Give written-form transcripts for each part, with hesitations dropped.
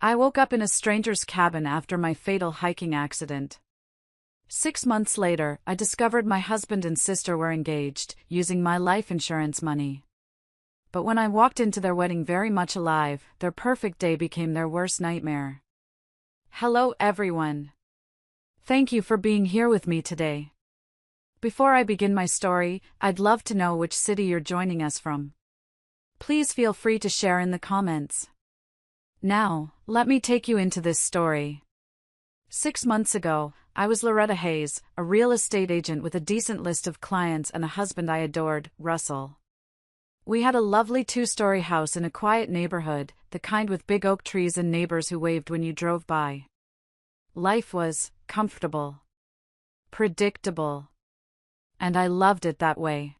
I woke up in a stranger's cabin after my fatal hiking accident. 6 months later, I discovered my husband and sister were engaged, using my life insurance money. But when I walked into their wedding very much alive, their perfect day became their worst nightmare. Hello everyone. Thank you for being here with me today. Before I begin my story, I'd love to know which city you're joining us from. Please feel free to share in the comments. Now, let me take you into this story. 6 months ago, I was Loretta Hayes, a real estate agent with a decent list of clients and a husband I adored, Russell. We had a lovely 2-story house in a quiet neighborhood, the kind with big oak trees and neighbors who waved when you drove by. Life was comfortable, predictable, and I loved it that way.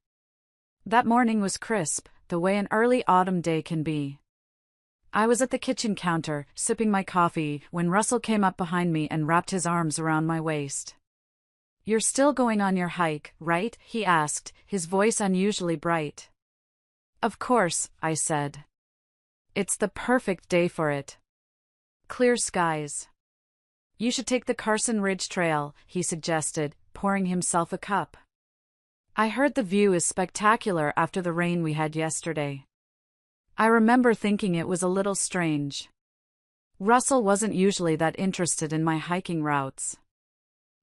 That morning was crisp, the way an early autumn day can be. I was at the kitchen counter, sipping my coffee, when Russell came up behind me and wrapped his arms around my waist. "You're still going on your hike, right?" he asked, his voice unusually bright. "Of course," I said. "It's the perfect day for it. Clear skies." "You should take the Carson Ridge Trail," he suggested, pouring himself a cup. "I heard the view is spectacular after the rain we had yesterday." I remember thinking it was a little strange. Russell wasn't usually that interested in my hiking routes.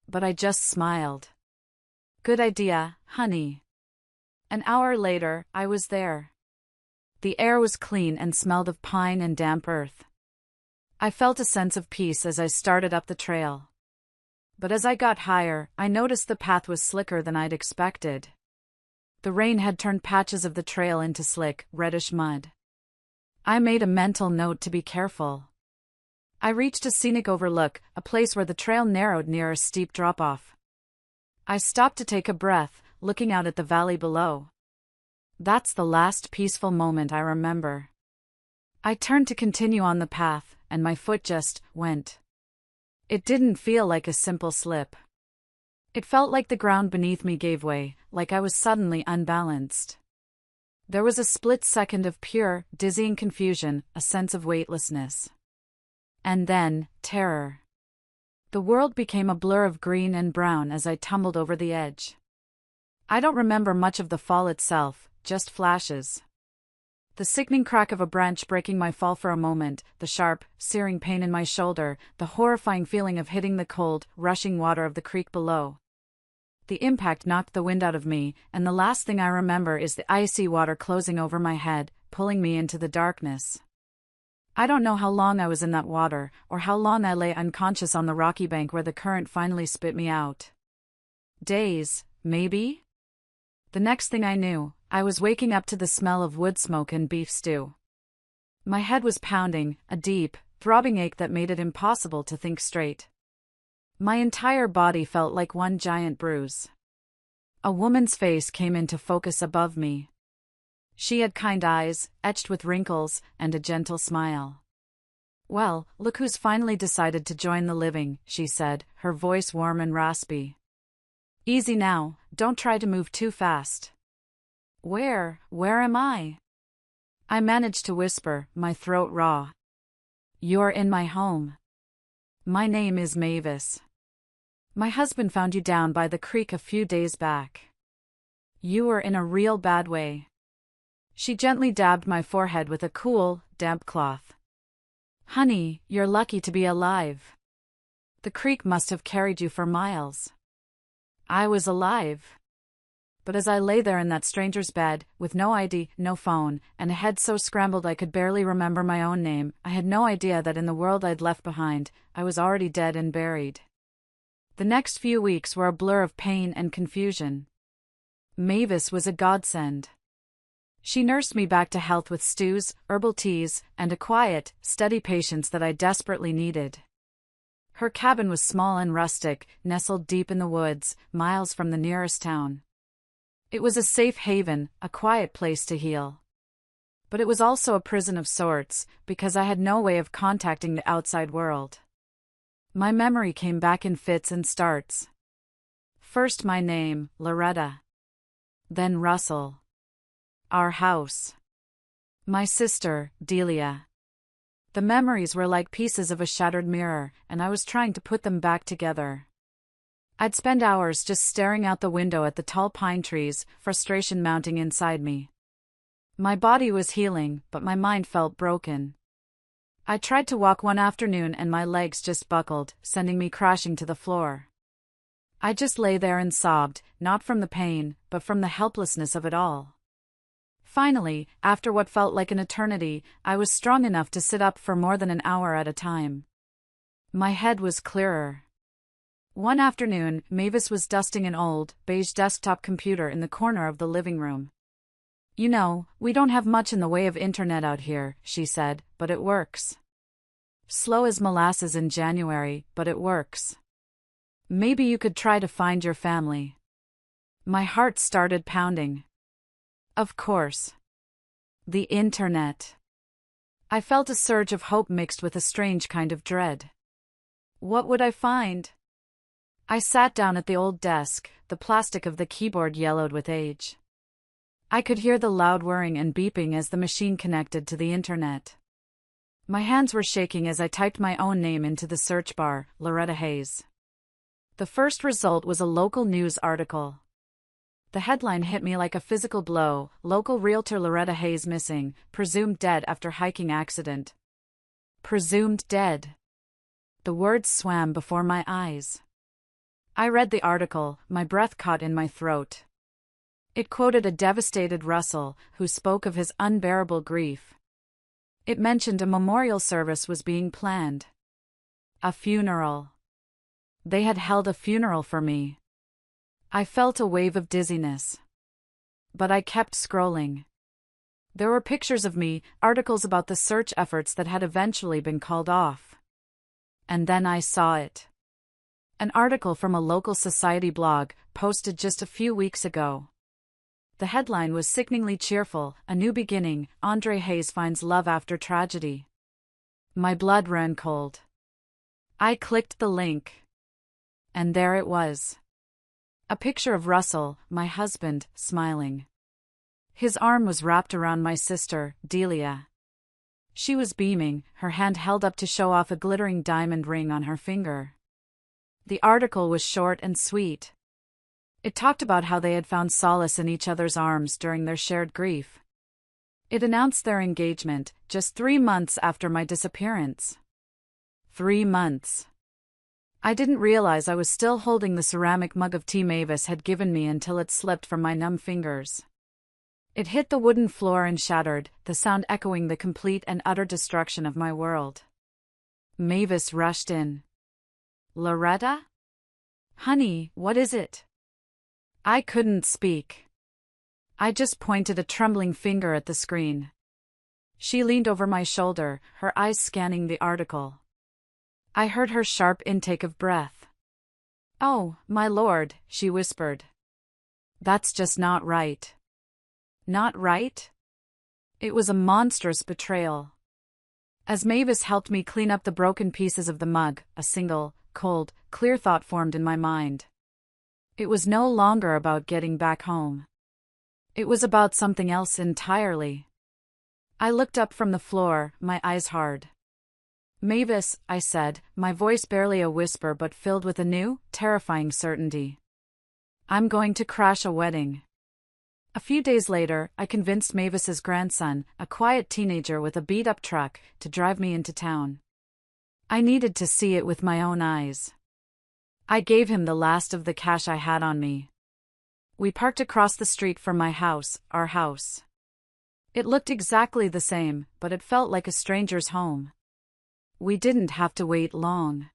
But I just smiled. "Good idea, honey." An hour later, I was there. The air was clean and smelled of pine and damp earth. I felt a sense of peace as I started up the trail. But as I got higher, I noticed the path was slicker than I'd expected. The rain had turned patches of the trail into slick, reddish mud. I made a mental note to be careful. I reached a scenic overlook, a place where the trail narrowed near a steep drop-off. I stopped to take a breath, looking out at the valley below. That's the last peaceful moment I remember. I turned to continue on the path, and my foot just went. It didn't feel like a simple slip. It felt like the ground beneath me gave way, like I was suddenly unbalanced. There was a split second of pure, dizzying confusion, a sense of weightlessness. And then, terror. The world became a blur of green and brown as I tumbled over the edge. I don't remember much of the fall itself, just flashes. The sickening crack of a branch breaking my fall for a moment, the sharp, searing pain in my shoulder, the horrifying feeling of hitting the cold, rushing water of the creek below. The impact knocked the wind out of me, and the last thing I remember is the icy water closing over my head, pulling me into the darkness. I don't know how long I was in that water, or how long I lay unconscious on the rocky bank where the current finally spit me out. Days, maybe? The next thing I knew, I was waking up to the smell of wood smoke and beef stew. My head was pounding, a deep, throbbing ache that made it impossible to think straight. My entire body felt like one giant bruise. A woman's face came into focus above me. She had kind eyes, etched with wrinkles, and a gentle smile. "Well, look who's finally decided to join the living," she said, her voice warm and raspy. "Easy now, don't try to move too fast." Where am I?" I managed to whisper, my throat raw. "You're in my home. My name is Mavis. My husband found you down by the creek a few days back. You were in a real bad way." She gently dabbed my forehead with a cool, damp cloth. "Honey, you're lucky to be alive. The creek must have carried you for miles." I was alive. But as I lay there in that stranger's bed, with no ID, no phone, and a head so scrambled I could barely remember my own name, I had no idea that in the world I'd left behind, I was already dead and buried. The next few weeks were a blur of pain and confusion. Mavis was a godsend. She nursed me back to health with stews, herbal teas, and a quiet, steady patience that I desperately needed. Her cabin was small and rustic, nestled deep in the woods, miles from the nearest town. It was a safe haven, a quiet place to heal. But it was also a prison of sorts, because I had no way of contacting the outside world. My memory came back in fits and starts. First my name, Loretta. Then Russell. Our house. My sister, Delia. The memories were like pieces of a shattered mirror, and I was trying to put them back together. I'd spend hours just staring out the window at the tall pine trees, frustration mounting inside me. My body was healing, but my mind felt broken. I tried to walk one afternoon and my legs just buckled, sending me crashing to the floor. I just lay there and sobbed, not from the pain, but from the helplessness of it all. Finally, after what felt like an eternity, I was strong enough to sit up for more than an hour at a time. My head was clearer. One afternoon, Mavis was dusting an old, beige desktop computer in the corner of the living room. "You know, we don't have much in the way of internet out here," she said, "but it works. Slow as molasses in January, but it works. Maybe you could try to find your family." My heart started pounding. Of course. The internet. I felt a surge of hope mixed with a strange kind of dread. What would I find? I sat down at the old desk, the plastic of the keyboard yellowed with age. I could hear the loud whirring and beeping as the machine connected to the internet. My hands were shaking as I typed my own name into the search bar, Loretta Hayes. The first result was a local news article. The headline hit me like a physical blow: "Local realtor Loretta Hayes missing, presumed dead after hiking accident." Presumed dead. The words swam before my eyes. I read the article, my breath caught in my throat. It quoted a devastated Russell, who spoke of his unbearable grief. It mentioned a memorial service was being planned. A funeral. They had held a funeral for me. I felt a wave of dizziness. But I kept scrolling. There were pictures of me, articles about the search efforts that had eventually been called off. And then I saw it. An article from a local society blog, posted just a few weeks ago. The headline was sickeningly cheerful: "A new beginning, Andre Hayes finds love after tragedy." My blood ran cold. I clicked the link. And there it was. A picture of Russell, my husband, smiling. His arm was wrapped around my sister, Delia. She was beaming, her hand held up to show off a glittering diamond ring on her finger. The article was short and sweet. It talked about how they had found solace in each other's arms during their shared grief. It announced their engagement, just 3 months after my disappearance. 3 months. I didn't realize I was still holding the ceramic mug of tea Mavis had given me until it slipped from my numb fingers. It hit the wooden floor and shattered, the sound echoing the complete and utter destruction of my world. Mavis rushed in. "Loretta? Honey, what is it?" I couldn't speak. I just pointed a trembling finger at the screen. She leaned over my shoulder, her eyes scanning the article. I heard her sharp intake of breath. "Oh, my lord," she whispered. "That's just not right." Not right? It was a monstrous betrayal. As Mavis helped me clean up the broken pieces of the mug, a single, cold, clear thought formed in my mind. It was no longer about getting back home. It was about something else entirely. I looked up from the floor, my eyes hard. "Mavis," I said, my voice barely a whisper but filled with a new, terrifying certainty. "I'm going to crash a wedding." A few days later, I convinced Mavis's grandson, a quiet teenager with a beat-up truck, to drive me into town. I needed to see it with my own eyes. I gave him the last of the cash I had on me. We parked across the street from my house, our house. It looked exactly the same, but it felt like a stranger's home. We didn't have to wait long.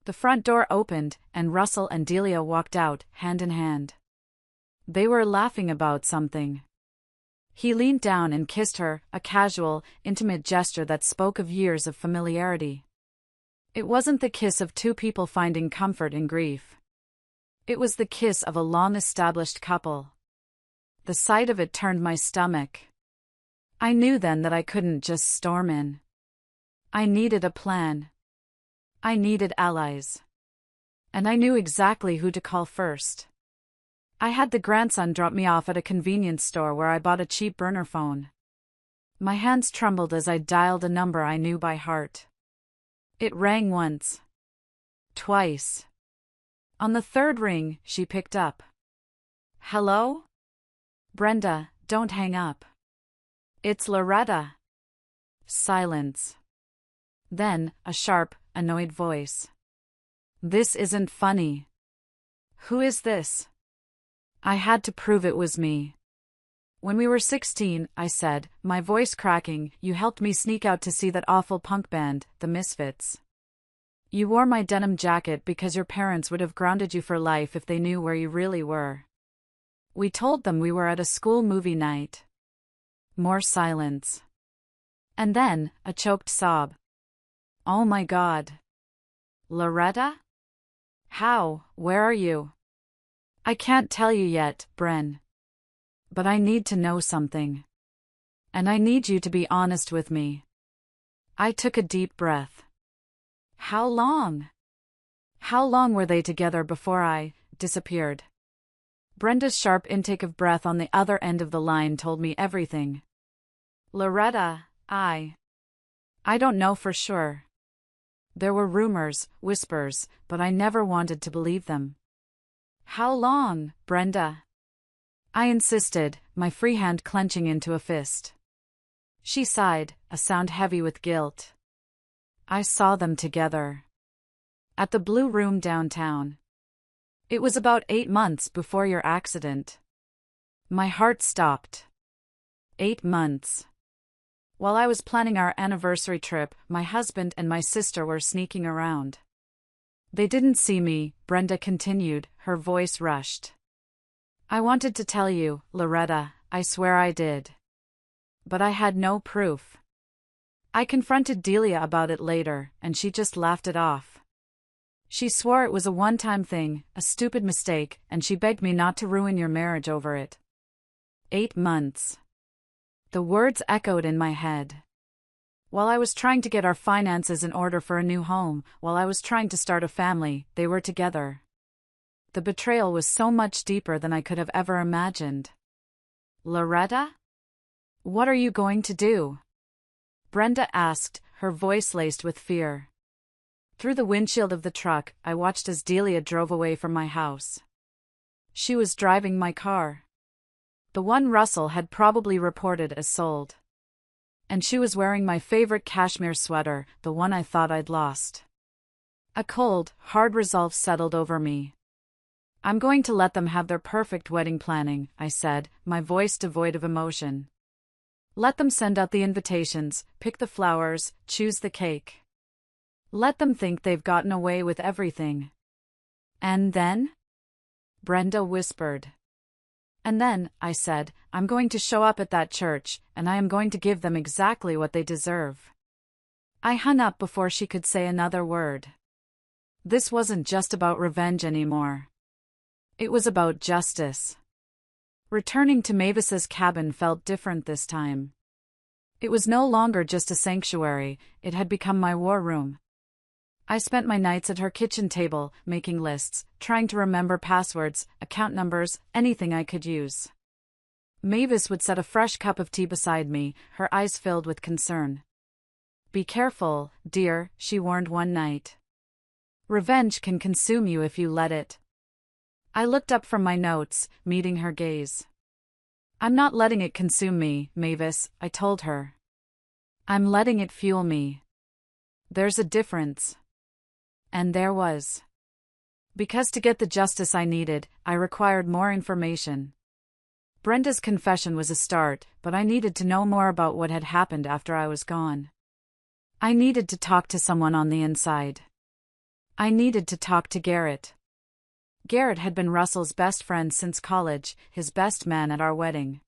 The front door opened, and Russell and Delia walked out, hand in hand. They were laughing about something. He leaned down and kissed her, a casual, intimate gesture that spoke of years of familiarity. It wasn't the kiss of two people finding comfort in grief. It was the kiss of a long-established couple. The sight of it turned my stomach. I knew then that I couldn't just storm in. I needed a plan. I needed allies. And I knew exactly who to call first. I had the grandson drop me off at a convenience store where I bought a cheap burner phone. My hands trembled as I dialed a number I knew by heart. It rang once. Twice. On the third ring, she picked up. Hello? Brenda, don't hang up. It's Loretta. Silence. Then, a sharp, annoyed voice. This isn't funny. Who is this? I had to prove it was me. When we were 16, I said, my voice cracking, you helped me sneak out to see that awful punk band, the Misfits. You wore my denim jacket because your parents would have grounded you for life if they knew where you really were. We told them we were at a school movie night. More silence. And then, a choked sob. Oh my God. Loretta? How? Where are you? I can't tell you yet, Bren. But I need to know something. And I need you to be honest with me. I took a deep breath. How long? How long were they together before I disappeared? Brenda's sharp intake of breath on the other end of the line told me everything. Loretta, I don't know for sure. There were rumors, whispers, but I never wanted to believe them. How long, Brenda? I insisted, my free hand clenching into a fist. She sighed, a sound heavy with guilt. I saw them together. At the Blue Room downtown. It was about 8 months before your accident. My heart stopped. 8 months. While I was planning our anniversary trip, my husband and my sister were sneaking around. They didn't see me, Brenda continued, her voice rushed. I wanted to tell you, Loretta, I swear I did. But I had no proof. I confronted Delia about it later, and she just laughed it off. She swore it was a one-time thing, a stupid mistake, and she begged me not to ruin your marriage over it. 8 months. The words echoed in my head. While I was trying to get our finances in order for a new home, while I was trying to start a family, they were together. The betrayal was so much deeper than I could have ever imagined. Loretta? What are you going to do? Brenda asked, her voice laced with fear. Through the windshield of the truck, I watched as Delia drove away from my house. She was driving my car. The one Russell had probably reported as sold. And she was wearing my favorite cashmere sweater, the one I thought I'd lost. A cold, hard resolve settled over me. I'm going to let them have their perfect wedding planning, I said, my voice devoid of emotion. Let them send out the invitations, pick the flowers, choose the cake. Let them think they've gotten away with everything. And then? Brenda whispered. And then, I said, I'm going to show up at that church, and I am going to give them exactly what they deserve. I hung up before she could say another word. This wasn't just about revenge anymore. It was about justice. Returning to Mavis's cabin felt different this time. It was no longer just a sanctuary, it had become my war room. I spent my nights at her kitchen table, making lists, trying to remember passwords, account numbers, anything I could use. Mavis would set a fresh cup of tea beside me, her eyes filled with concern. Be careful, dear, she warned one night. Revenge can consume you if you let it. I looked up from my notes, meeting her gaze. I'm not letting it consume me, Mavis, I told her. I'm letting it fuel me. There's a difference. And there was. Because to get the justice I needed, I required more information. Brenda's confession was a start, but I needed to know more about what had happened after I was gone. I needed to talk to someone on the inside. I needed to talk to Garrett. Garrett had been Russell's best friend since college, his best man at our wedding.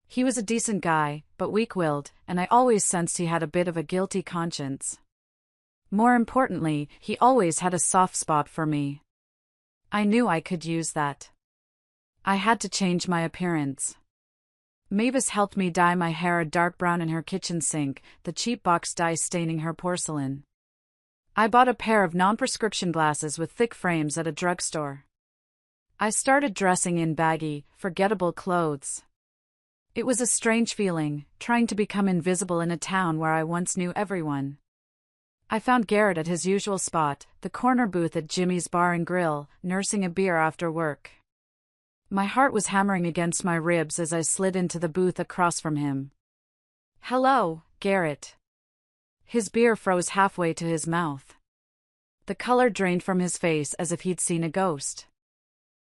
He was a decent guy, but weak-willed, and I always sensed he had a bit of a guilty conscience. More importantly, he always had a soft spot for me. I knew I could use that. I had to change my appearance. Mavis helped me dye my hair a dark brown in her kitchen sink, the cheap box dye staining her porcelain. I bought a pair of non-prescription glasses with thick frames at a drugstore. I started dressing in baggy, forgettable clothes. It was a strange feeling, trying to become invisible in a town where I once knew everyone. I found Garrett at his usual spot, the corner booth at Jimmy's Bar and Grill, nursing a beer after work. My heart was hammering against my ribs as I slid into the booth across from him. "Hello, Garrett." His beer froze halfway to his mouth. The color drained from his face as if he'd seen a ghost.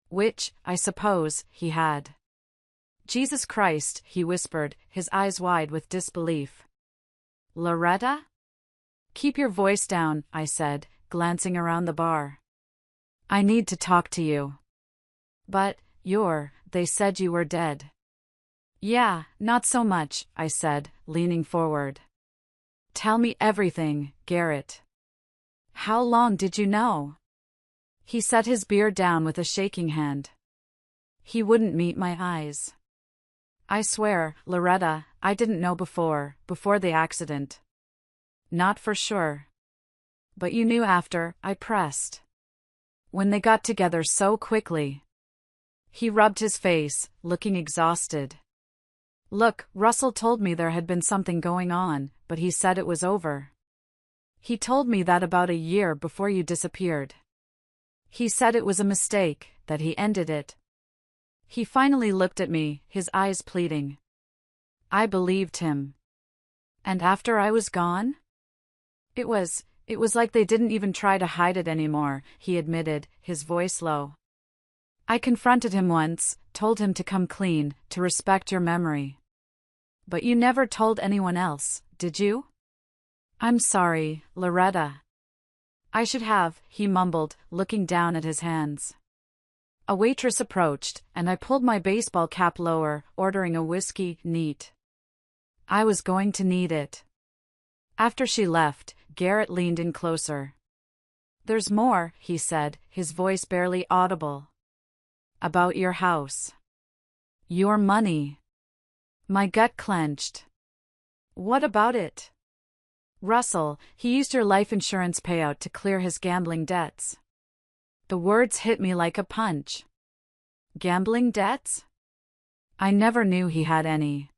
Which, I suppose, he had. "Jesus Christ," he whispered, his eyes wide with disbelief. "Loretta?" "Keep your voice down," I said, glancing around the bar. "I need to talk to you." "But, they said you were dead." "Yeah, not so much," I said, leaning forward. "Tell me everything, Garrett." "How long did you know?" He set his beer down with a shaking hand. He wouldn't meet my eyes. "I swear, Loretta, I didn't know before the accident." "Not for sure." "But you knew after," I pressed. "When they got together so quickly." He rubbed his face, looking exhausted. "Look, Russell told me there had been something going on, but he said it was over. He told me that about a year before you disappeared. He said it was a mistake, that he ended it." He finally looked at me, his eyes pleading. I believed him. "And after I was gone?" It was like they didn't even try to hide it anymore," he admitted, his voice low. "I confronted him once, told him to come clean, to respect your memory. But you never told anyone else, did you?" "I'm sorry, Loretta." "I should have," he mumbled, looking down at his hands. A waitress approached, and I pulled my baseball cap lower, ordering a whiskey, neat. I was going to need it. After she left, Garrett leaned in closer. "There's more," he said, his voice barely audible. "About your house. Your money." My gut clenched. "What about it?" "Russell, he used your life insurance payout to clear his gambling debts." The words hit me like a punch. Gambling debts? I never knew he had any.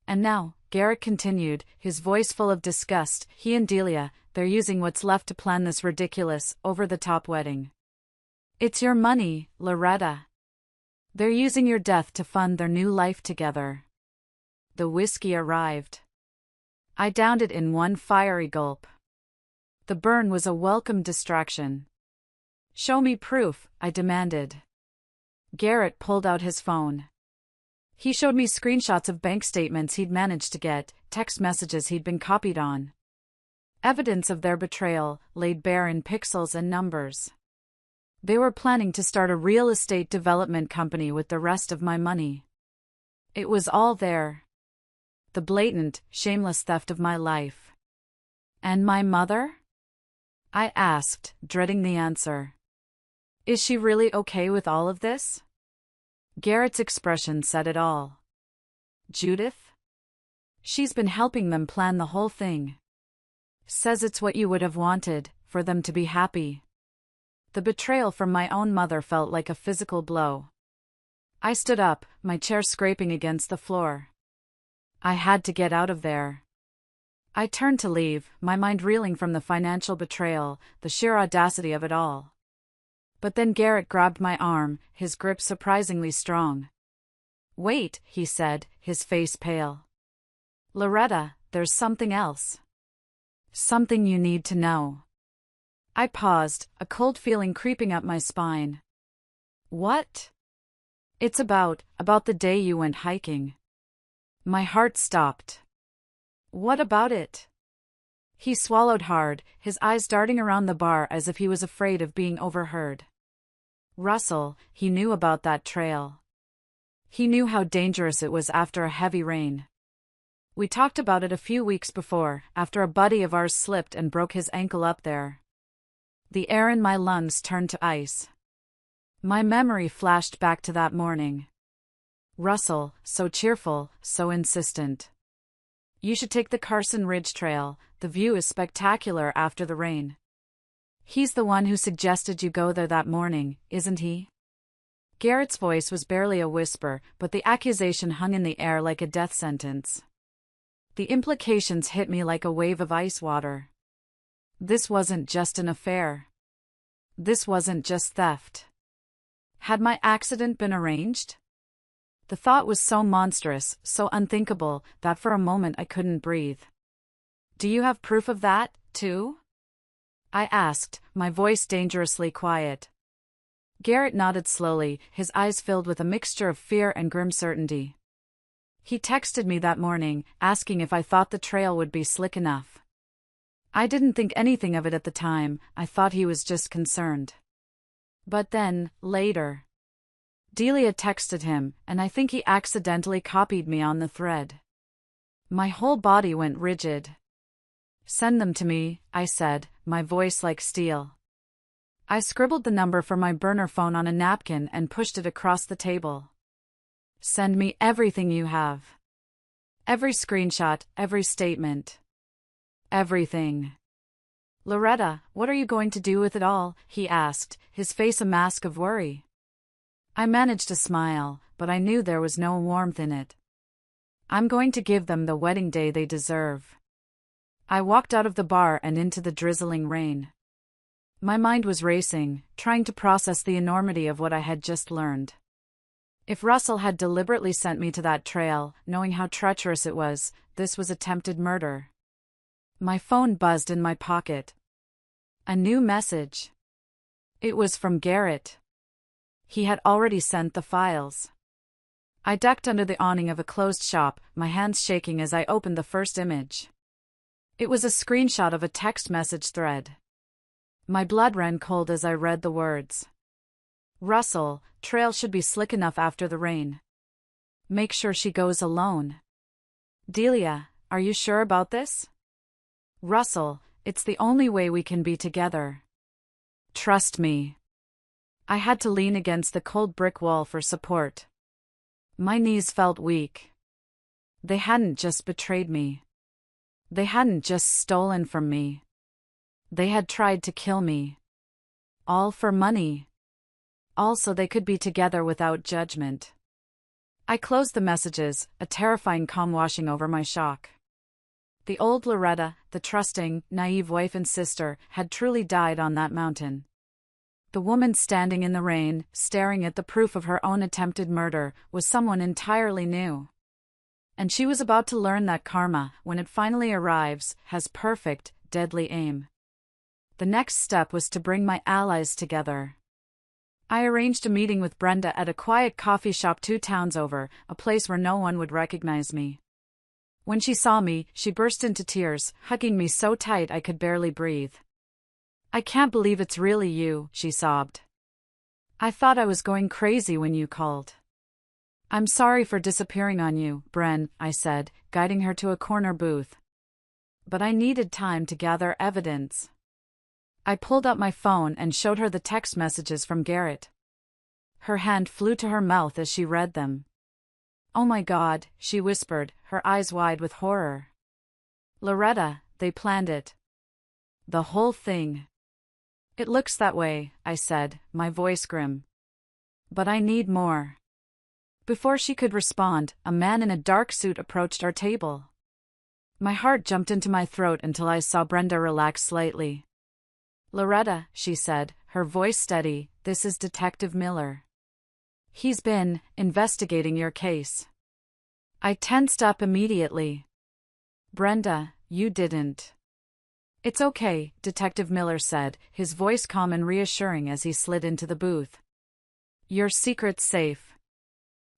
"And now," Garrett continued, his voice full of disgust, "he and Delia, they're using what's left to plan this ridiculous, over-the-top wedding. It's your money, Loretta. They're using your death to fund their new life together." The whiskey arrived. I downed it in one fiery gulp. The burn was a welcome distraction. "Show me proof," I demanded. Garrett pulled out his phone. He showed me screenshots of bank statements he'd managed to get, text messages he'd been copied on. Evidence of their betrayal, laid bare in pixels and numbers. They were planning to start a real estate development company with the rest of my money. It was all there. The blatant, shameless theft of my life. "And my mother?" I asked, dreading the answer. "Is she really okay with all of this?" Garrett's expression said it all. "Judith? She's been helping them plan the whole thing. Says it's what you would have wanted, for them to be happy." The betrayal from my own mother felt like a physical blow. I stood up, my chair scraping against the floor. I had to get out of there. I turned to leave, my mind reeling from the financial betrayal, the sheer audacity of it all. But then Garrett grabbed my arm, his grip surprisingly strong. "Wait," he said, his face pale. "Loretta, there's something else. Something you need to know." I paused, a cold feeling creeping up my spine. "What?" "It's about the day you went hiking." My heart stopped. "What about it?" He swallowed hard, his eyes darting around the bar as if he was afraid of being overheard. Russell, he knew about that trail. He knew how dangerous it was after a heavy rain. We talked about it a few weeks before, after a buddy of ours slipped and broke his ankle up there. The air in my lungs turned to ice. My memory flashed back to that morning. Russell, so cheerful, so insistent. "You should take the Carson Ridge Trail, the view is spectacular after the rain." He's the one who suggested you go there that morning, isn't he? Garrett's voice was barely a whisper, but the accusation hung in the air like a death sentence. The implications hit me like a wave of ice water. This wasn't just an affair. This wasn't just theft. Had my accident been arranged? The thought was so monstrous, so unthinkable, that for a moment I couldn't breathe. "Do you have proof of that, too?" I asked, my voice dangerously quiet. Garrett nodded slowly, his eyes filled with a mixture of fear and grim certainty. He texted me that morning, asking if I thought the trail would be slick enough. I didn't think anything of it at the time, I thought he was just concerned. But then, later, Delia texted him, and I think he accidentally copied me on the thread. My whole body went rigid. "Send them to me," I said, my voice like steel. I scribbled the number for my burner phone on a napkin and pushed it across the table. "Send me everything you have. Every screenshot, every statement. Everything." "Loretta, what are you going to do with it all?" he asked, his face a mask of worry. I managed a smile, but I knew there was no warmth in it. "I'm going to give them the wedding day they deserve." I walked out of the bar and into the drizzling rain. My mind was racing, trying to process the enormity of what I had just learned. If Russell had deliberately sent me to that trail, knowing how treacherous it was, this was attempted murder. My phone buzzed in my pocket. A new message. It was from Garrett. He had already sent the files. I ducked under the awning of a closed shop, my hands shaking as I opened the first image. It was a screenshot of a text message thread. My blood ran cold as I read the words. "Russell, trail should be slick enough after the rain. Make sure she goes alone. Delia, are you sure about this? Russell, it's the only way we can be together. Trust me." I had to lean against the cold brick wall for support. My knees felt weak. They hadn't just betrayed me. They hadn't just stolen from me. They had tried to kill me. All for money. All so they could be together without judgment. I closed the messages, a terrifying calm washing over my shock. The old Loretta, the trusting, naive wife and sister, had truly died on that mountain. The woman standing in the rain, staring at the proof of her own attempted murder, was someone entirely new. And she was about to learn that karma, when it finally arrives, has perfect, deadly aim. The next step was to bring my allies together. I arranged a meeting with Brenda at a quiet coffee shop 2 towns over, a place where no one would recognize me. When she saw me, she burst into tears, hugging me so tight I could barely breathe. "I can't believe it's really you," she sobbed. "I thought I was going crazy when you called." "I'm sorry for disappearing on you, Bren," I said, guiding her to a corner booth. But I needed time to gather evidence. I pulled out my phone and showed her the text messages from Garrett. Her hand flew to her mouth as she read them. "Oh my God," she whispered, her eyes wide with horror. "Loretta, they planned it. The whole thing." "It looks that way," I said, my voice grim. "But I need more." Before she could respond, a man in a dark suit approached our table. My heart jumped into my throat until I saw Brenda relax slightly. "Loretta," she said, her voice steady, "this is Detective Miller. He's been investigating your case." I tensed up immediately. "Brenda, you didn't." "It's okay," Detective Miller said, his voice calm and reassuring as he slid into the booth. "Your secret's safe.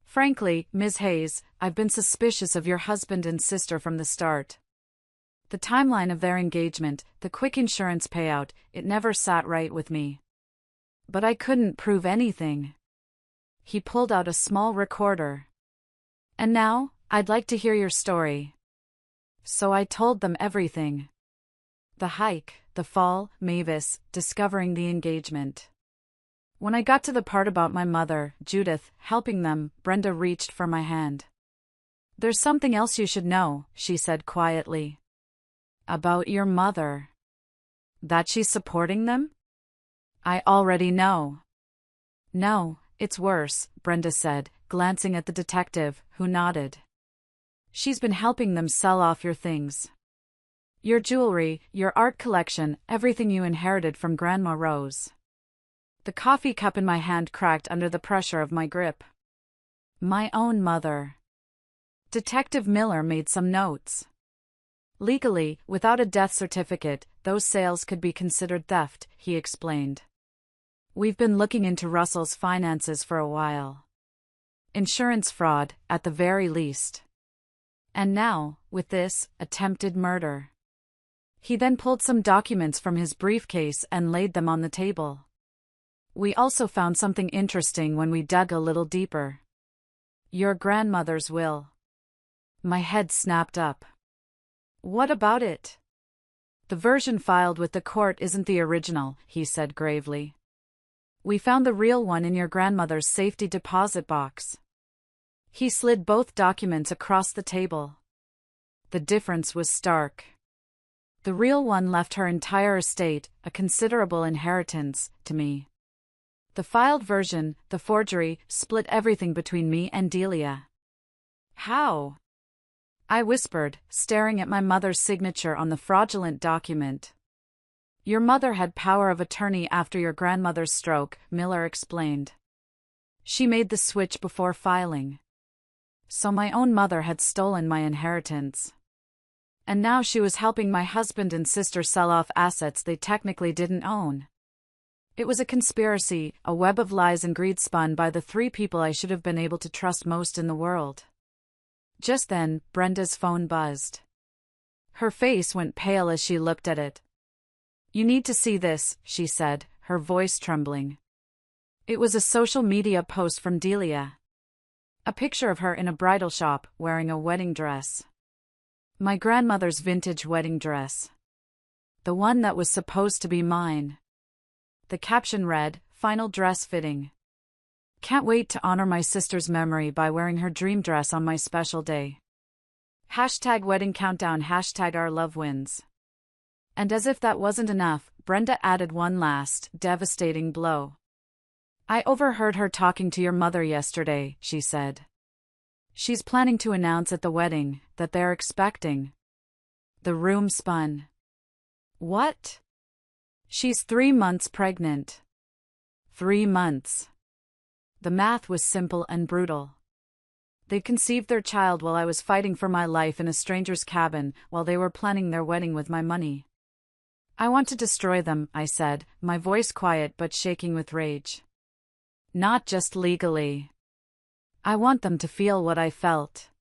Frankly, Ms. Hayes, I've been suspicious of your husband and sister from the start. The timeline of their engagement, the quick insurance payout, it never sat right with me. But I couldn't prove anything." He pulled out a small recorder. "And now, I'd like to hear your story." So I told them everything. The hike, the fall, Mavis, discovering the engagement. When I got to the part about my mother, Judith, helping them, Brenda reached for my hand. "There's something else you should know," she said quietly. "About your mother. That she's supporting them?" "I already know." "No, It's worse, Brenda said, glancing at the detective, who nodded. She's been helping them sell off your things. Your jewelry, your art collection, everything you inherited from Grandma Rose. The coffee cup in my hand cracked under the pressure of my grip. My own mother. Detective Miller made some notes. Legally, without a death certificate, those sales could be considered theft, he explained. We've been looking into Russell's finances for a while. Insurance fraud, at the very least. And now, with this, attempted murder. He then pulled some documents from his briefcase and laid them on the table. We also found something interesting when we dug a little deeper. Your grandmother's will. My head snapped up. What about it? The version filed with the court isn't the original, he said gravely. We found the real one in your grandmother's safety deposit box. He slid both documents across the table. The difference was stark. The real one left her entire estate, a considerable inheritance, to me. The filed version, the forgery, split everything between me and Delia. How? I whispered, staring at my mother's signature on the fraudulent document. Your mother had power of attorney after your grandmother's stroke, Miller explained. She made the switch before filing. So my own mother had stolen my inheritance. And now she was helping my husband and sister sell off assets they technically didn't own. It was a conspiracy, a web of lies and greed spun by the three people I should have been able to trust most in the world. Just then, Brenda's phone buzzed. Her face went pale as she looked at it. You need to see this, she said, her voice trembling. It was a social media post from Delia. A picture of her in a bridal shop, wearing a wedding dress. My grandmother's vintage wedding dress. The one that was supposed to be mine. The caption read, "Final dress fitting. Can't wait to honor my sister's memory by wearing her dream dress on my special day. #wedding countdown #our love wins." And as if that wasn't enough, Brenda added one last, devastating blow. I overheard her talking to your mother yesterday, she said. She's planning to announce at the wedding that they're expecting. The room spun. What? She's 3 months pregnant. 3 months. The math was simple and brutal. They conceived their child while I was fighting for my life in a stranger's cabin, while they were planning their wedding with my money. I want to destroy them, I said, my voice quiet but shaking with rage. Not just legally. I want them to feel what I felt.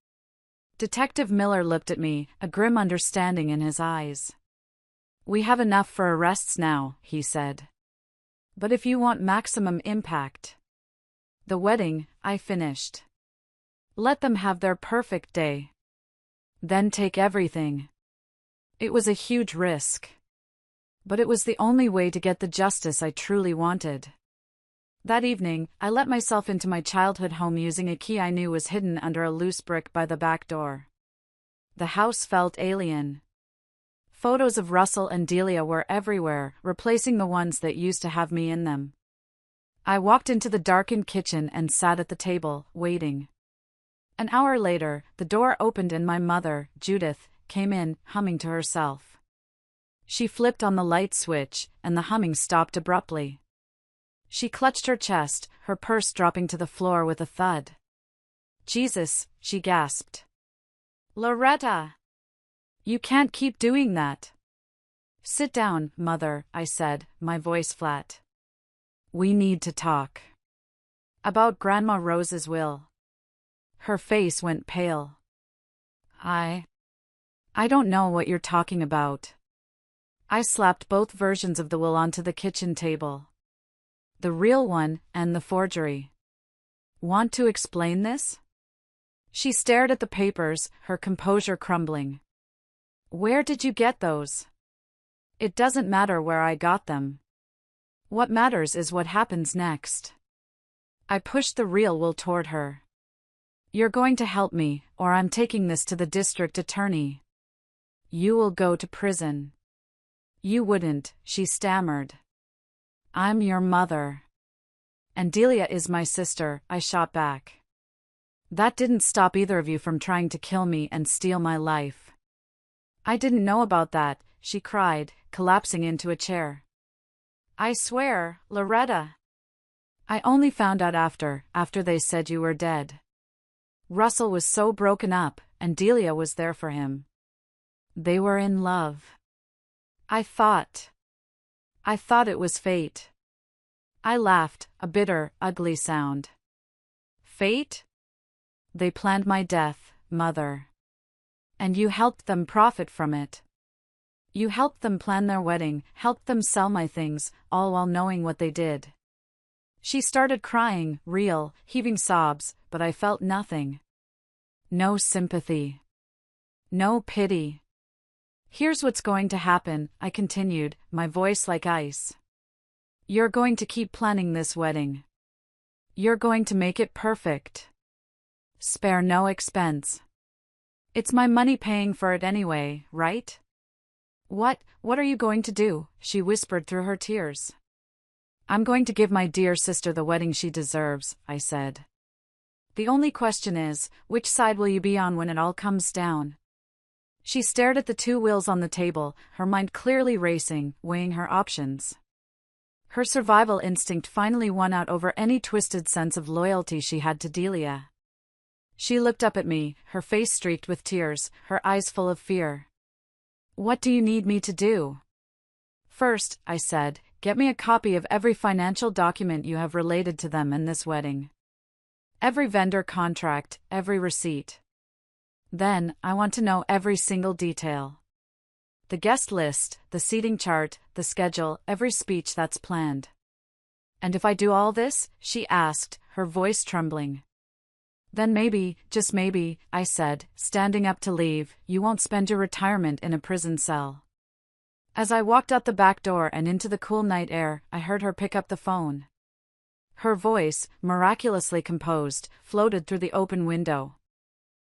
Detective Miller looked at me, a grim understanding in his eyes. We have enough for arrests now, he said. But if you want maximum impact. The wedding, I finished. Let them have their perfect day. Then take everything. It was a huge risk. But it was the only way to get the justice I truly wanted. That evening, I let myself into my childhood home using a key I knew was hidden under a loose brick by the back door. The house felt alien. Photos of Russell and Delia were everywhere, replacing the ones that used to have me in them. I walked into the darkened kitchen and sat at the table, waiting. An hour later, the door opened and my mother, Judith, came in, humming to herself. She flipped on the light switch, and the humming stopped abruptly. She clutched her chest, her purse dropping to the floor with a thud. Jesus, she gasped. Loretta! You can't keep doing that. Sit down, Mother, I said, my voice flat. We need to talk. About Grandma Rose's will. Her face went pale. I don't know what you're talking about. I slapped both versions of the will onto the kitchen table. The real one, and the forgery. Want to explain this? She stared at the papers, her composure crumbling. Where did you get those? It doesn't matter where I got them. What matters is what happens next. I pushed the real will toward her. You're going to help me, or I'm taking this to the district attorney. You will go to prison. You wouldn't, she stammered. I'm your mother. And Delia is my sister, I shot back. That didn't stop either of you from trying to kill me and steal my life. I didn't know about that, she cried, collapsing into a chair. I swear, Loretta. I only found out after they said you were dead. Russell was so broken up, and Delia was there for him. They were in love. I thought it was fate. I laughed, a bitter, ugly sound. Fate? They planned my death, Mother. And you helped them profit from it. You helped them plan their wedding, helped them sell my things, all while knowing what they did. She started crying, real, heaving sobs, but I felt nothing. No sympathy. No pity. Here's what's going to happen, I continued, my voice like ice. You're going to keep planning this wedding. You're going to make it perfect. Spare no expense. It's my money paying for it anyway, right? What are you going to do? She whispered through her tears. I'm going to give my dear sister the wedding she deserves, I said. The only question is, which side will you be on when it all comes down? She stared at the two wills on the table, her mind clearly racing, weighing her options. Her survival instinct finally won out over any twisted sense of loyalty she had to Delia. She looked up at me, her face streaked with tears, her eyes full of fear. What do you need me to do? First, I said, get me a copy of every financial document you have related to them and this wedding. Every vendor contract, every receipt. Then, I want to know every single detail. The guest list, the seating chart, the schedule, every speech that's planned. And if I do all this? She asked, her voice trembling. Then maybe, just maybe, I said, standing up to leave, you won't spend your retirement in a prison cell. As I walked out the back door and into the cool night air, I heard her pick up the phone. Her voice, miraculously composed, floated through the open window.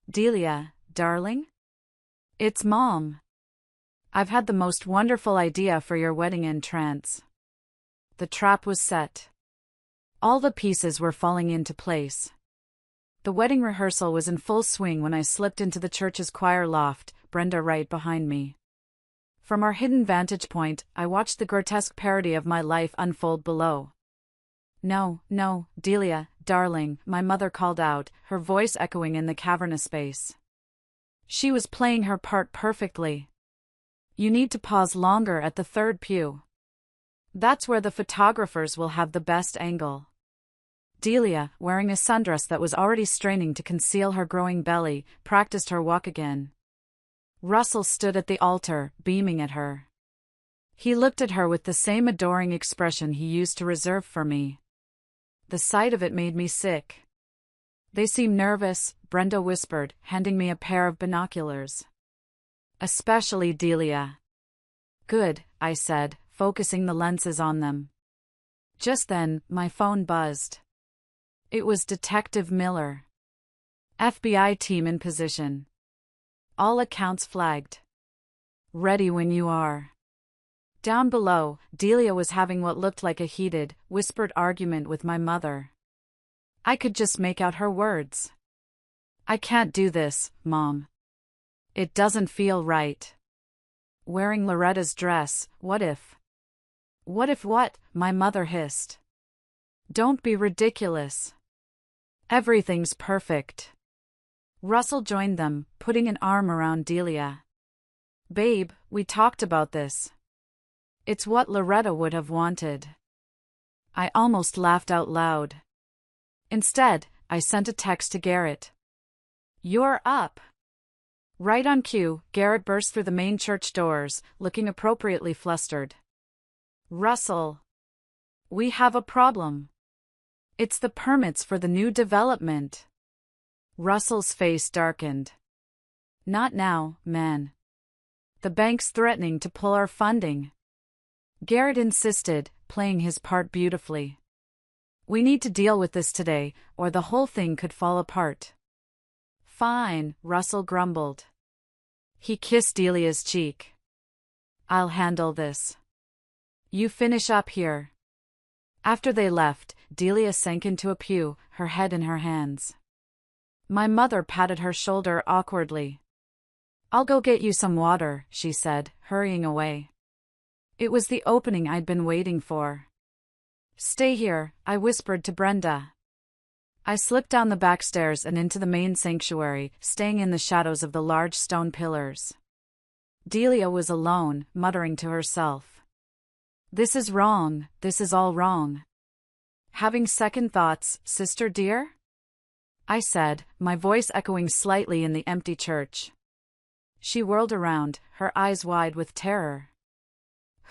Delia, darling? It's Mom. I've had the most wonderful idea for your wedding entrance. The trap was set. All the pieces were falling into place. The wedding rehearsal was in full swing when I slipped into the church's choir loft, Brenda right behind me. From our hidden vantage point, I watched the grotesque parody of my life unfold below. No, Delia, darling, my mother called out, her voice echoing in the cavernous space. She was playing her part perfectly. You need to pause longer at the third pew. That's where the photographers will have the best angle. Delia, wearing a sundress that was already straining to conceal her growing belly, practiced her walk again. Russell stood at the altar, beaming at her. He looked at her with the same adoring expression he used to reserve for me. The sight of it made me sick. They seem nervous, Brenda whispered, handing me a pair of binoculars. Especially Delia. Good, I said, focusing the lenses on them. Just then, my phone buzzed. It was Detective Miller. FBI team in position. All accounts flagged. Ready when you are. Down below, Delia was having what looked like a heated, whispered argument with my mother. I could just make out her words. I can't do this, Mom. It doesn't feel right. Wearing Loretta's dress, what if? What if what? My mother hissed. Don't be ridiculous. Everything's perfect. Russell joined them, putting an arm around Delia. Babe, we talked about this. It's what Loretta would have wanted. I almost laughed out loud. Instead, I sent a text to Garrett. You're up. Right on cue, Garrett burst through the main church doors, looking appropriately flustered. Russell. We have a problem. It's the permits for the new development. Russell's face darkened. Not now, man. The bank's threatening to pull our funding. Garrett insisted, playing his part beautifully. We need to deal with this today, or the whole thing could fall apart. Fine, Russell grumbled. He kissed Delia's cheek. I'll handle this. You finish up here. After they left, Delia sank into a pew, her head in her hands. My mother patted her shoulder awkwardly. I'll go get you some water, she said, hurrying away. It was the opening I'd been waiting for. Stay here, I whispered to Brenda. I slipped down the back stairs and into the main sanctuary, staying in the shadows of the large stone pillars. Delia was alone, muttering to herself. This is wrong, this is all wrong. Having second thoughts, sister dear? I said, my voice echoing slightly in the empty church. She whirled around, her eyes wide with terror.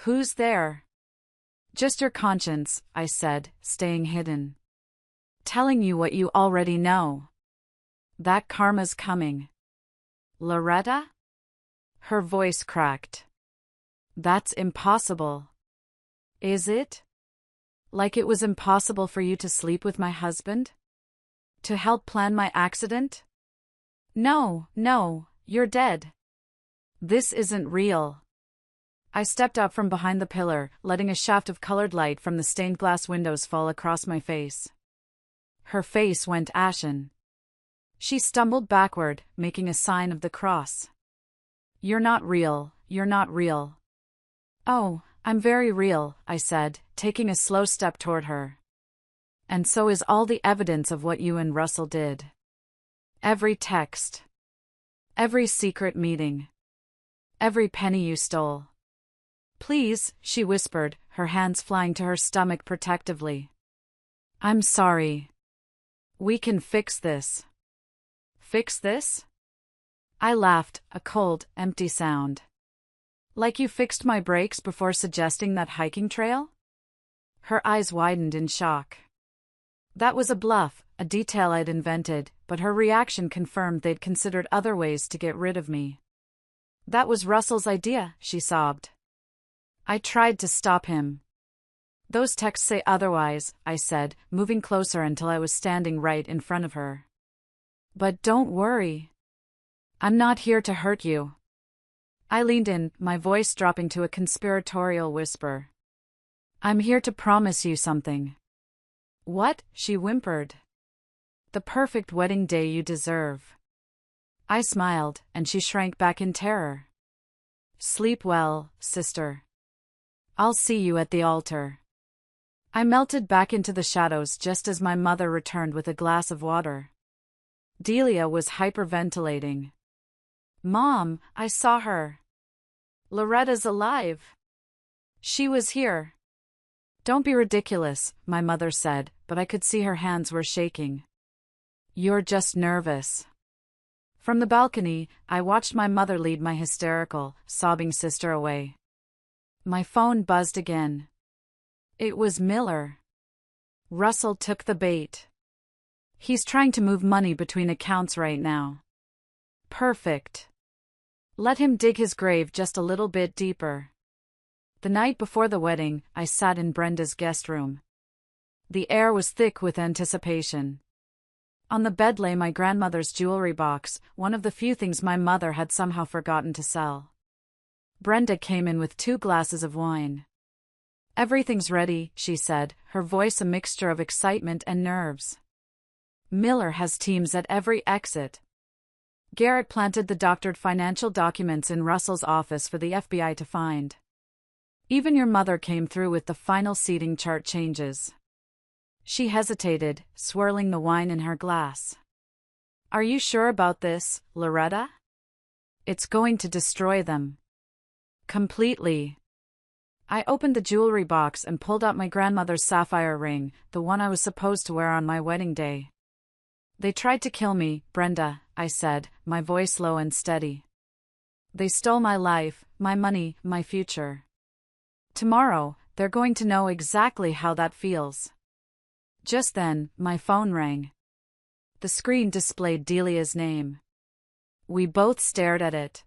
Who's there? Just your conscience, I said, staying hidden. Telling you what you already know. That karma's coming. Loretta? Her voice cracked. That's impossible. Is it? Like it was impossible for you to sleep with my husband? To help plan my accident? No, you're dead. This isn't real. I stepped up from behind the pillar, letting a shaft of colored light from the stained glass windows fall across my face. Her face went ashen. She stumbled backward, making a sign of the cross. You're not real, you're not real. Oh, I'm very real, I said, taking a slow step toward her. And so is all the evidence of what you and Russell did. Every text. Every secret meeting. Every penny you stole. Please, she whispered, her hands flying to her stomach protectively. I'm sorry. We can fix this. Fix this? I laughed, a cold, empty sound. Like you fixed my brakes before suggesting that hiking trail? Her eyes widened in shock. That was a bluff, a detail I'd invented, but her reaction confirmed they'd considered other ways to get rid of me. That was Russell's idea, she sobbed. I tried to stop him. Those texts say otherwise, I said, moving closer until I was standing right in front of her. But don't worry. I'm not here to hurt you. I leaned in, my voice dropping to a conspiratorial whisper. I'm here to promise you something. What? She whimpered. The perfect wedding day you deserve. I smiled, and she shrank back in terror. Sleep well, sister. I'll see you at the altar. I melted back into the shadows just as my mother returned with a glass of water. Delia was hyperventilating. Mom, I saw her. Loretta's alive. She was here. Don't be ridiculous, my mother said, but I could see her hands were shaking. You're just nervous. From the balcony, I watched my mother lead my hysterical, sobbing sister away. My phone buzzed again. It was Miller. Russell took the bait. He's trying to move money between accounts right now. Perfect. Let him dig his grave just a little bit deeper. The night before the wedding, I sat in Brenda's guest room. The air was thick with anticipation. On the bed lay my grandmother's jewelry box, one of the few things my mother had somehow forgotten to sell. Brenda came in with 2 glasses of wine. Everything's ready, she said, her voice a mixture of excitement and nerves. Miller has teams at every exit. Garrett planted the doctored financial documents in Russell's office for the FBI to find. Even your mother came through with the final seating chart changes. She hesitated, swirling the wine in her glass. Are you sure about this, Loretta? It's going to destroy them. Completely. I opened the jewelry box and pulled out my grandmother's sapphire ring, the one I was supposed to wear on my wedding day. They tried to kill me, Brenda, I said, my voice low and steady. They stole my life, my money, my future. Tomorrow, they're going to know exactly how that feels. Just then, my phone rang. The screen displayed Delia's name. We both stared at it.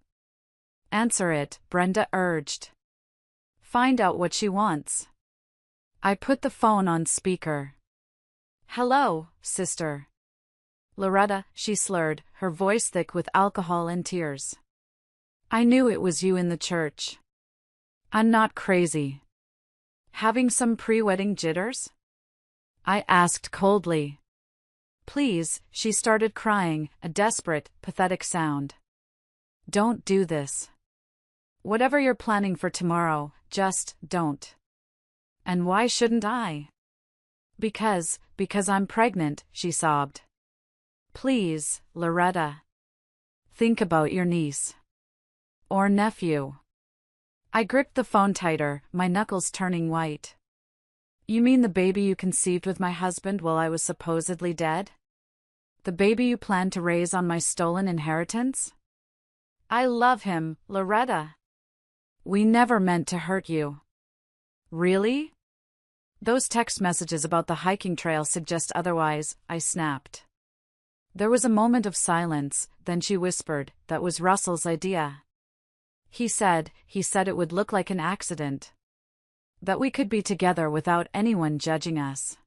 Answer it, Brenda urged. Find out what she wants. I put the phone on speaker. Hello, sister. Loretta, she slurred, her voice thick with alcohol and tears. I knew it was you in the church. I'm not crazy. Having some pre-wedding jitters? I asked coldly. Please, she started crying, a desperate, pathetic sound. Don't do this. Whatever you're planning for tomorrow, just don't. And why shouldn't I? Because I'm pregnant, she sobbed. Please, Loretta. Think about your niece. Or nephew. I gripped the phone tighter, my knuckles turning white. You mean the baby you conceived with my husband while I was supposedly dead? The baby you planned to raise on my stolen inheritance? I love him, Loretta. We never meant to hurt you. Really? Those text messages about the hiking trail suggest otherwise, I snapped. There was a moment of silence, then she whispered, that was Russell's idea. He said it would look like an accident. That we could be together without anyone judging us.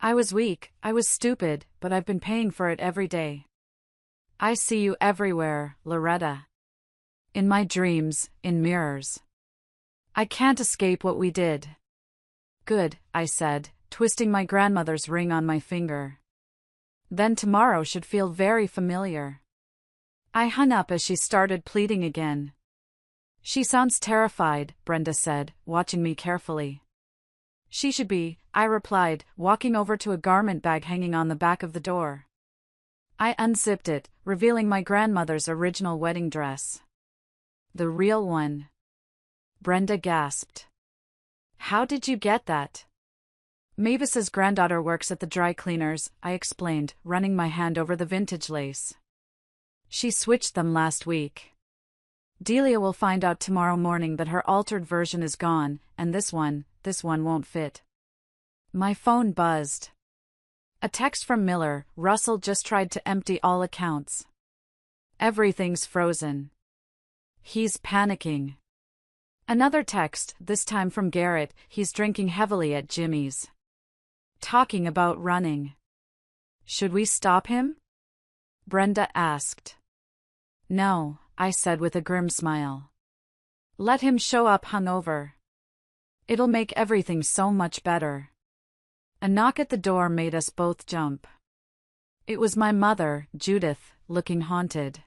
I was weak, I was stupid, but I've been paying for it every day. I see you everywhere, Loretta. In my dreams, in mirrors. I can't escape what we did. Good, I said, twisting my grandmother's ring on my finger. Then tomorrow should feel very familiar. I hung up as she started pleading again. She sounds terrified, Brenda said, watching me carefully. She should be, I replied, walking over to a garment bag hanging on the back of the door. I unzipped it, revealing my grandmother's original wedding dress. The real one. Brenda gasped. How did you get that? Mavis's granddaughter works at the dry cleaners, I explained, running my hand over the vintage lace. She switched them last week. Delia will find out tomorrow morning that her altered version is gone, and this one won't fit. My phone buzzed. A text from Miller. Russell just tried to empty all accounts. Everything's frozen. He's panicking. Another text, this time from Garrett. He's drinking heavily at Jimmy's. Talking about running. Should we stop him? Brenda asked. No, I said with a grim smile. Let him show up hungover. It'll make everything so much better. A knock at the door made us both jump. It was my mother, Judith, looking haunted.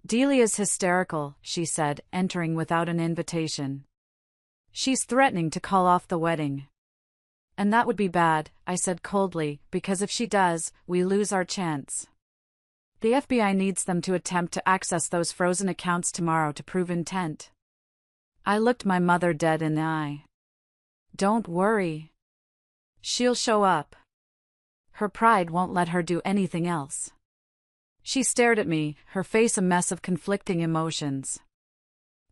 Delia's hysterical, she said, entering without an invitation. She's threatening to call off the wedding. And that would be bad, I said coldly, because if she does, we lose our chance. The FBI needs them to attempt to access those frozen accounts tomorrow to prove intent. I looked my mother dead in the eye. Don't worry. She'll show up. Her pride won't let her do anything else. She stared at me, her face a mess of conflicting emotions.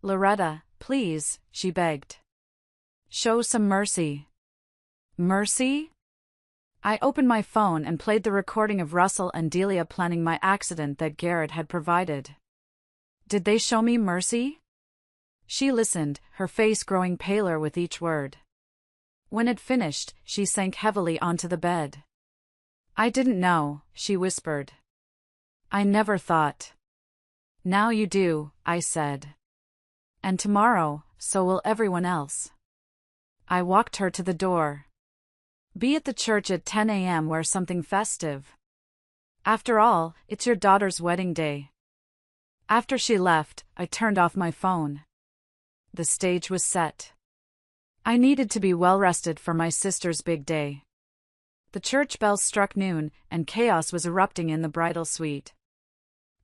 Loretta, please, she begged. Show some mercy. Mercy? I opened my phone and played the recording of Russell and Delia planning my accident that Garrett had provided. Did they show me mercy? She listened, her face growing paler with each word. When it finished, she sank heavily onto the bed. I didn't know, she whispered. I never thought. Now you do, I said. And tomorrow, so will everyone else. I walked her to the door. Be at the church at 10 a.m. Wear something festive. After all, it's your daughter's wedding day. After she left, I turned off my phone. The stage was set. I needed to be well rested for my sister's big day. The church bells struck noon, and chaos was erupting in the bridal suite.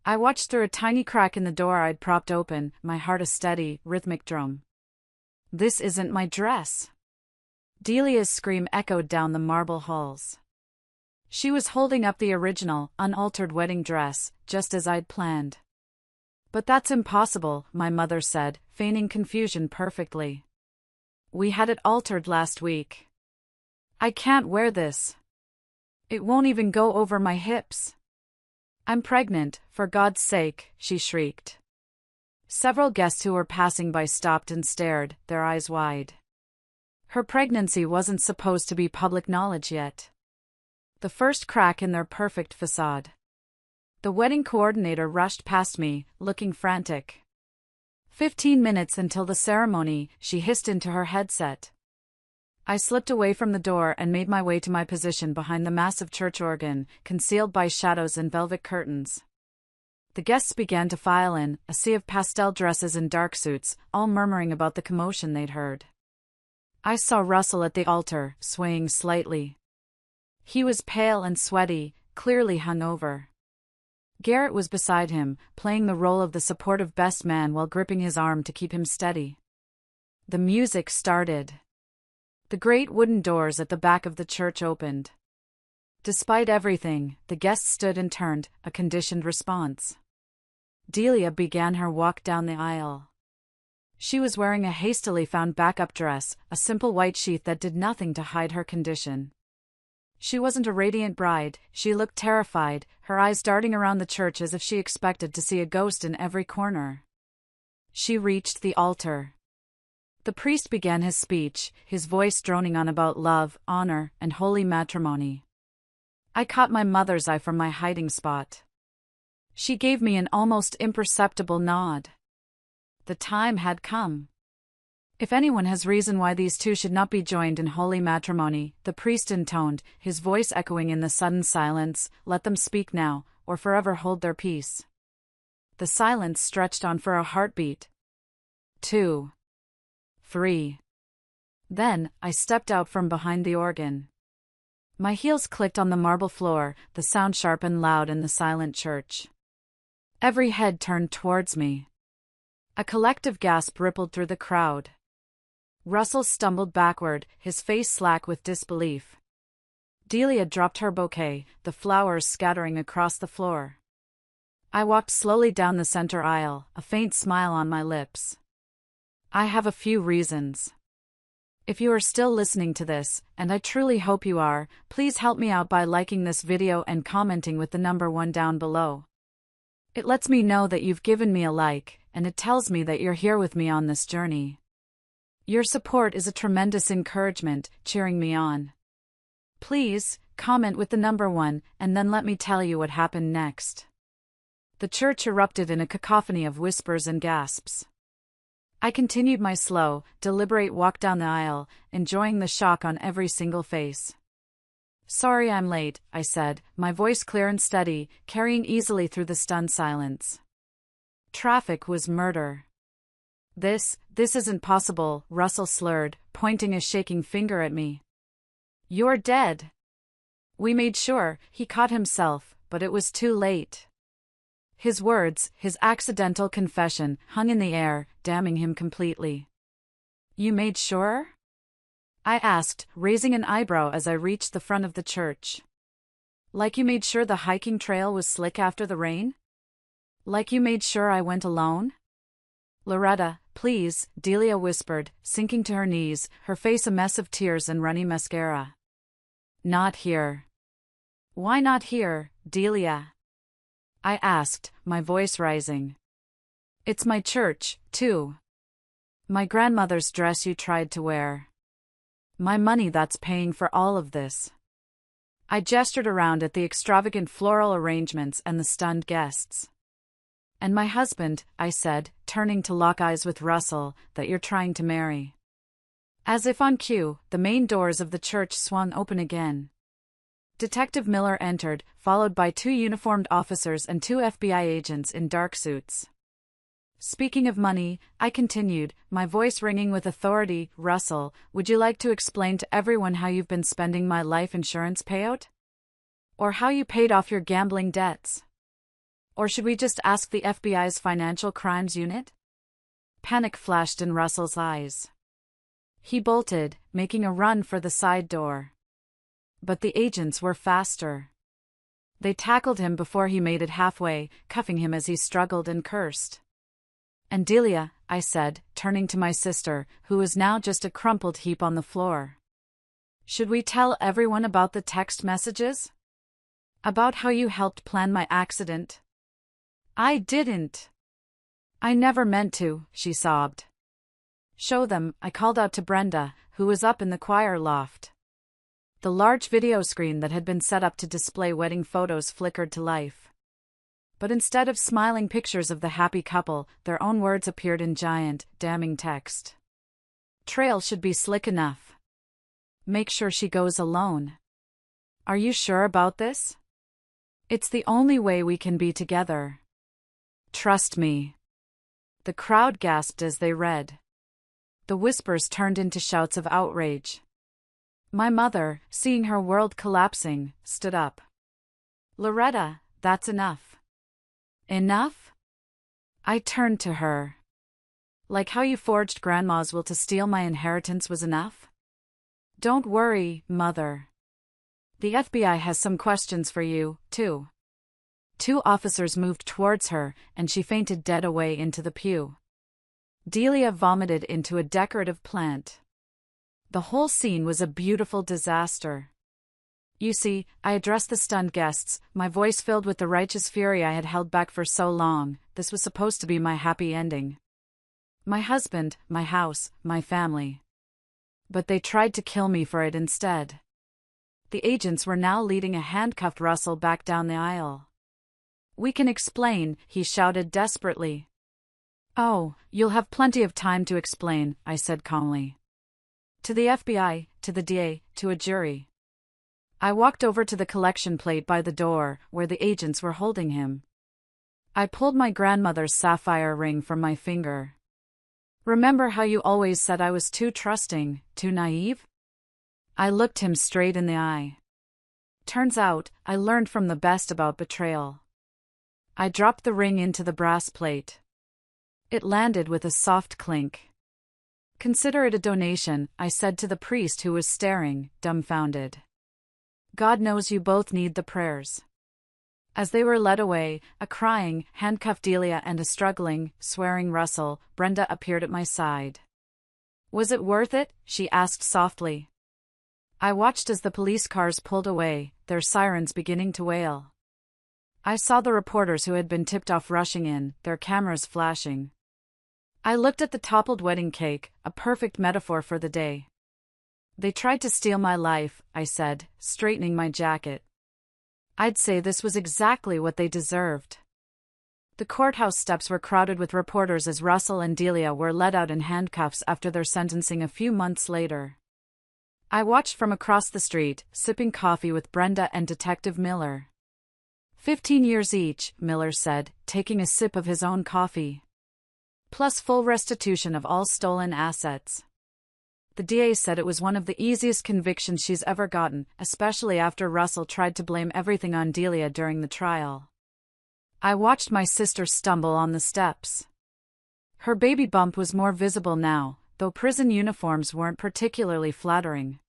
I watched through a tiny crack in the door I'd propped open, my heart a steady, rhythmic drum. This isn't my dress. Delia's scream echoed down the marble halls. She was holding up the original, unaltered wedding dress, just as I'd planned. But that's impossible, my mother said, feigning confusion perfectly. We had it altered last week. I can't wear this. It won't even go over my hips. I'm pregnant, for God's sake, she shrieked. Several guests who were passing by stopped and stared, their eyes wide. Her pregnancy wasn't supposed to be public knowledge yet. The first crack in their perfect facade. The wedding coordinator rushed past me, looking frantic. 15 minutes until the ceremony, she hissed into her headset. I slipped away from the door and made my way to my position behind the massive church organ, concealed by shadows and velvet curtains. The guests began to file in, a sea of pastel dresses and dark suits, all murmuring about the commotion they'd heard. I saw Russell at the altar, swaying slightly. He was pale and sweaty, clearly hungover. Garrett was beside him, playing the role of the supportive best man while gripping his arm to keep him steady. The music started. The great wooden doors at the back of the church opened. Despite everything, the guests stood and turned, a conditioned response. Delia began her walk down the aisle. She was wearing a hastily found backup dress, a simple white sheath that did nothing to hide her condition. She wasn't a radiant bride, she looked terrified, her eyes darting around the church as if she expected to see a ghost in every corner. She reached the altar. The priest began his speech, his voice droning on about love, honor, and holy matrimony. I caught my mother's eye from my hiding spot. She gave me an almost imperceptible nod. The time had come. If anyone has reason why these two should not be joined in holy matrimony, the priest intoned, his voice echoing in the sudden silence, let them speak now, or forever hold their peace. The silence stretched on for a heartbeat. 2. 3. Then, I stepped out from behind the organ. My heels clicked on the marble floor, the sound sharp and loud in the silent church. Every head turned towards me. A collective gasp rippled through the crowd. Russell stumbled backward, his face slack with disbelief. Delia dropped her bouquet, the flowers scattering across the floor. I walked slowly down the center aisle, a faint smile on my lips. I have a few reasons. If you are still listening to this, and I truly hope you are, please help me out by liking this video and commenting with the number 1 down below. It lets me know that you've given me a like, and it tells me that you're here with me on this journey. Your support is a tremendous encouragement, cheering me on. Please, comment with the number 1, and then let me tell you what happened next. The church erupted in a cacophony of whispers and gasps. I continued my slow, deliberate walk down the aisle, enjoying the shock on every single face. Sorry I'm late, I said, my voice clear and steady, carrying easily through the stunned silence. Traffic was murder. This isn't possible, Russell slurred, pointing a shaking finger at me. You're dead. We made sure, he caught himself, but it was too late. His words, his accidental confession, hung in the air, damning him completely. You made sure? I asked, raising an eyebrow as I reached the front of the church. Like you made sure the hiking trail was slick after the rain? Like you made sure I went alone? Loretta, please, Delia whispered, sinking to her knees, her face a mess of tears and runny mascara. Not here. Why not here, Delia? I asked, my voice rising. It's my church, too. My grandmother's dress you tried to wear. My money that's paying for all of this. I gestured around at the extravagant floral arrangements and the stunned guests. And my husband, I said, turning to lock eyes with Russell, that you're trying to marry. As if on cue, the main doors of the church swung open again. Detective Miller entered, followed by 2 uniformed officers and 2 FBI agents in dark suits. Speaking of money, I continued, my voice ringing with authority, Russell, would you like to explain to everyone how you've been spending my life insurance payout? Or how you paid off your gambling debts? Or should we just ask the FBI's Financial Crimes Unit? Panic flashed in Russell's eyes. He bolted, making a run for the side door. But the agents were faster. They tackled him before he made it halfway, cuffing him as he struggled and cursed. And Delia, I said, turning to my sister, who was now just a crumpled heap on the floor. Should we tell everyone about the text messages? About how you helped plan my accident? I didn't. I never meant to, she sobbed. Show them, I called out to Brenda, who was up in the choir loft. The large video screen that had been set up to display wedding photos flickered to life. But instead of smiling pictures of the happy couple, their own words appeared in giant, damning text. Trail should be slick enough. Make sure she goes alone. Are you sure about this? It's the only way we can be together. Trust me. The crowd gasped as they read. The whispers turned into shouts of outrage. My mother, seeing her world collapsing, stood up. Loretta, that's enough. Enough? I turned to her. Like how you forged Grandma's will to steal my inheritance was enough? Don't worry, Mother. The FBI has some questions for you, too. 2 officers moved towards her, and she fainted dead away into the pew. Delia vomited into a decorative plant. The whole scene was a beautiful disaster. You see, I addressed the stunned guests, my voice filled with the righteous fury I had held back for so long. This was supposed to be my happy ending. My husband, my house, my family. But they tried to kill me for it instead. The agents were now leading a handcuffed Russell back down the aisle. We can explain, he shouted desperately. Oh, you'll have plenty of time to explain, I said calmly. To the FBI, to the DA, to a jury. I walked over to the collection plate by the door, where the agents were holding him. I pulled my grandmother's sapphire ring from my finger. Remember how you always said I was too trusting, too naive? I looked him straight in the eye. Turns out, I learned from the best about betrayal. I dropped the ring into the brass plate. It landed with a soft clink. Consider it a donation, I said to the priest who was staring, dumbfounded. God knows you both need the prayers. As they were led away, a crying, handcuffed Delia and a struggling, swearing Russell, Brenda appeared at my side. Was it worth it? She asked softly. I watched as the police cars pulled away, their sirens beginning to wail. I saw the reporters who had been tipped off rushing in, their cameras flashing. I looked at the toppled wedding cake, a perfect metaphor for the day. They tried to steal my life, I said, straightening my jacket. I'd say this was exactly what they deserved. The courthouse steps were crowded with reporters as Russell and Delia were led out in handcuffs after their sentencing a few months later. I watched from across the street, sipping coffee with Brenda and Detective Miller. 15 years each, Miller said, taking a sip of his own coffee. Plus full restitution of all stolen assets. The DA said it was one of the easiest convictions she's ever gotten, especially after Russell tried to blame everything on Delia during the trial. I watched my sister stumble on the steps. Her baby bump was more visible now, though prison uniforms weren't particularly flattering.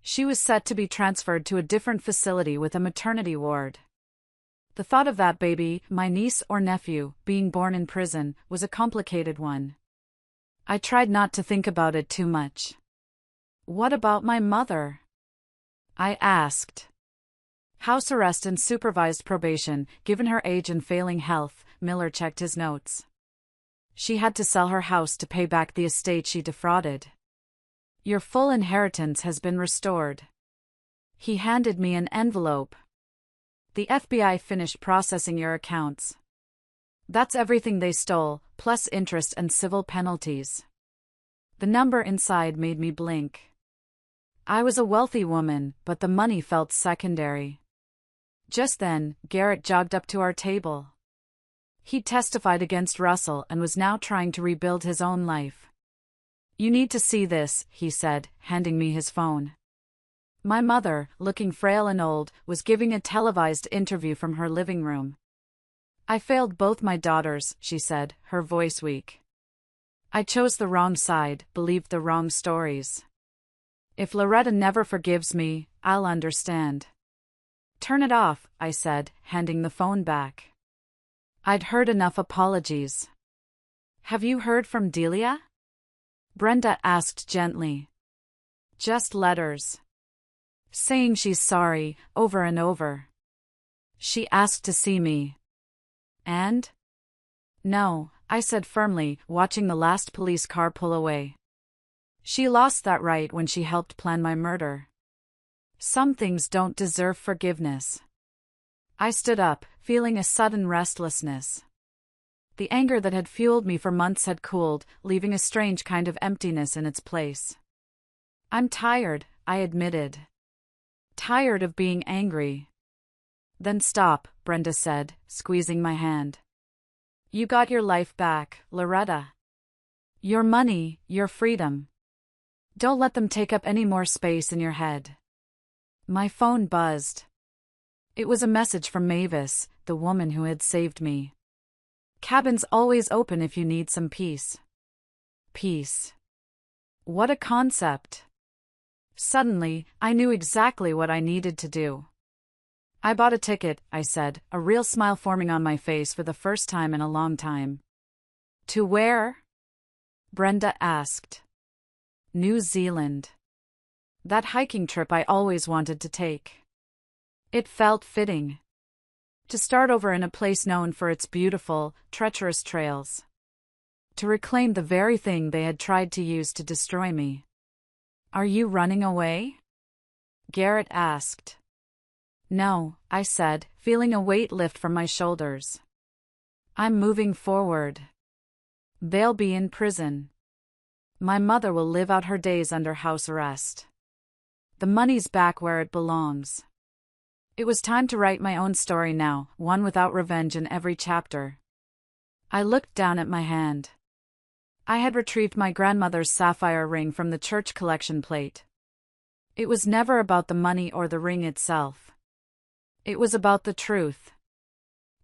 She was set to be transferred to a different facility with a maternity ward. The thought of that baby, my niece or nephew, being born in prison, was a complicated one. I tried not to think about it too much. What about my mother? I asked. House arrest and supervised probation, given her age and failing health, Miller checked his notes. She had to sell her house to pay back the estate she defrauded. Your full inheritance has been restored. He handed me an envelope. The FBI finished processing your accounts. That's everything they stole, plus interest and civil penalties. The number inside made me blink. I was a wealthy woman, but the money felt secondary. Just then, Garrett jogged up to our table. He testified against Russell and was now trying to rebuild his own life. You need to see this, he said, handing me his phone. My mother, looking frail and old, was giving a televised interview from her living room. I failed both my daughters, she said, her voice weak. I chose the wrong side, believed the wrong stories. If Loretta never forgives me, I'll understand. Turn it off, I said, handing the phone back. I'd heard enough apologies. Have you heard from Delia? Brenda asked gently. Just letters. Saying she's sorry, over and over. She asked to see me. And? No, I said firmly, watching the last police car pull away. She lost that right when she helped plan my murder. Some things don't deserve forgiveness. I stood up, feeling a sudden restlessness. The anger that had fueled me for months had cooled, leaving a strange kind of emptiness in its place. I'm tired, I admitted. Tired of being angry. Then stop, Brenda said, squeezing my hand. You got your life back, Loretta. Your money, your freedom. Don't let them take up any more space in your head. My phone buzzed. It was a message from Mavis, the woman who had saved me. Cabin's always open if you need some peace. Peace. What a concept. Suddenly, I knew exactly what I needed to do. I bought a ticket, I said, a real smile forming on my face for the first time in a long time. To where? Brenda asked. New Zealand. That hiking trip I always wanted to take. It felt fitting. To start over in a place known for its beautiful, treacherous trails. To reclaim the very thing they had tried to use to destroy me. Are you running away? Garrett asked. No, I said, feeling a weight lift from my shoulders. I'm moving forward. They'll be in prison. My mother will live out her days under house arrest. The money's back where it belongs. It was time to write my own story now, one without revenge in every chapter. I looked down at my hand. I had retrieved my grandmother's sapphire ring from the church collection plate. It was never about the money or the ring itself. It was about the truth.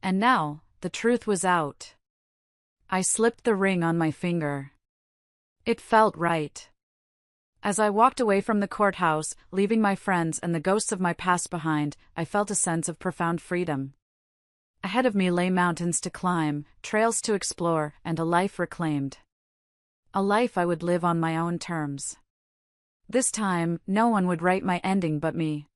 And now, the truth was out. I slipped the ring on my finger. It felt right. As I walked away from the courthouse, leaving my friends and the ghosts of my past behind, I felt a sense of profound freedom. Ahead of me lay mountains to climb, trails to explore, and a life reclaimed. A life I would live on my own terms. This time, no one would write my ending but me.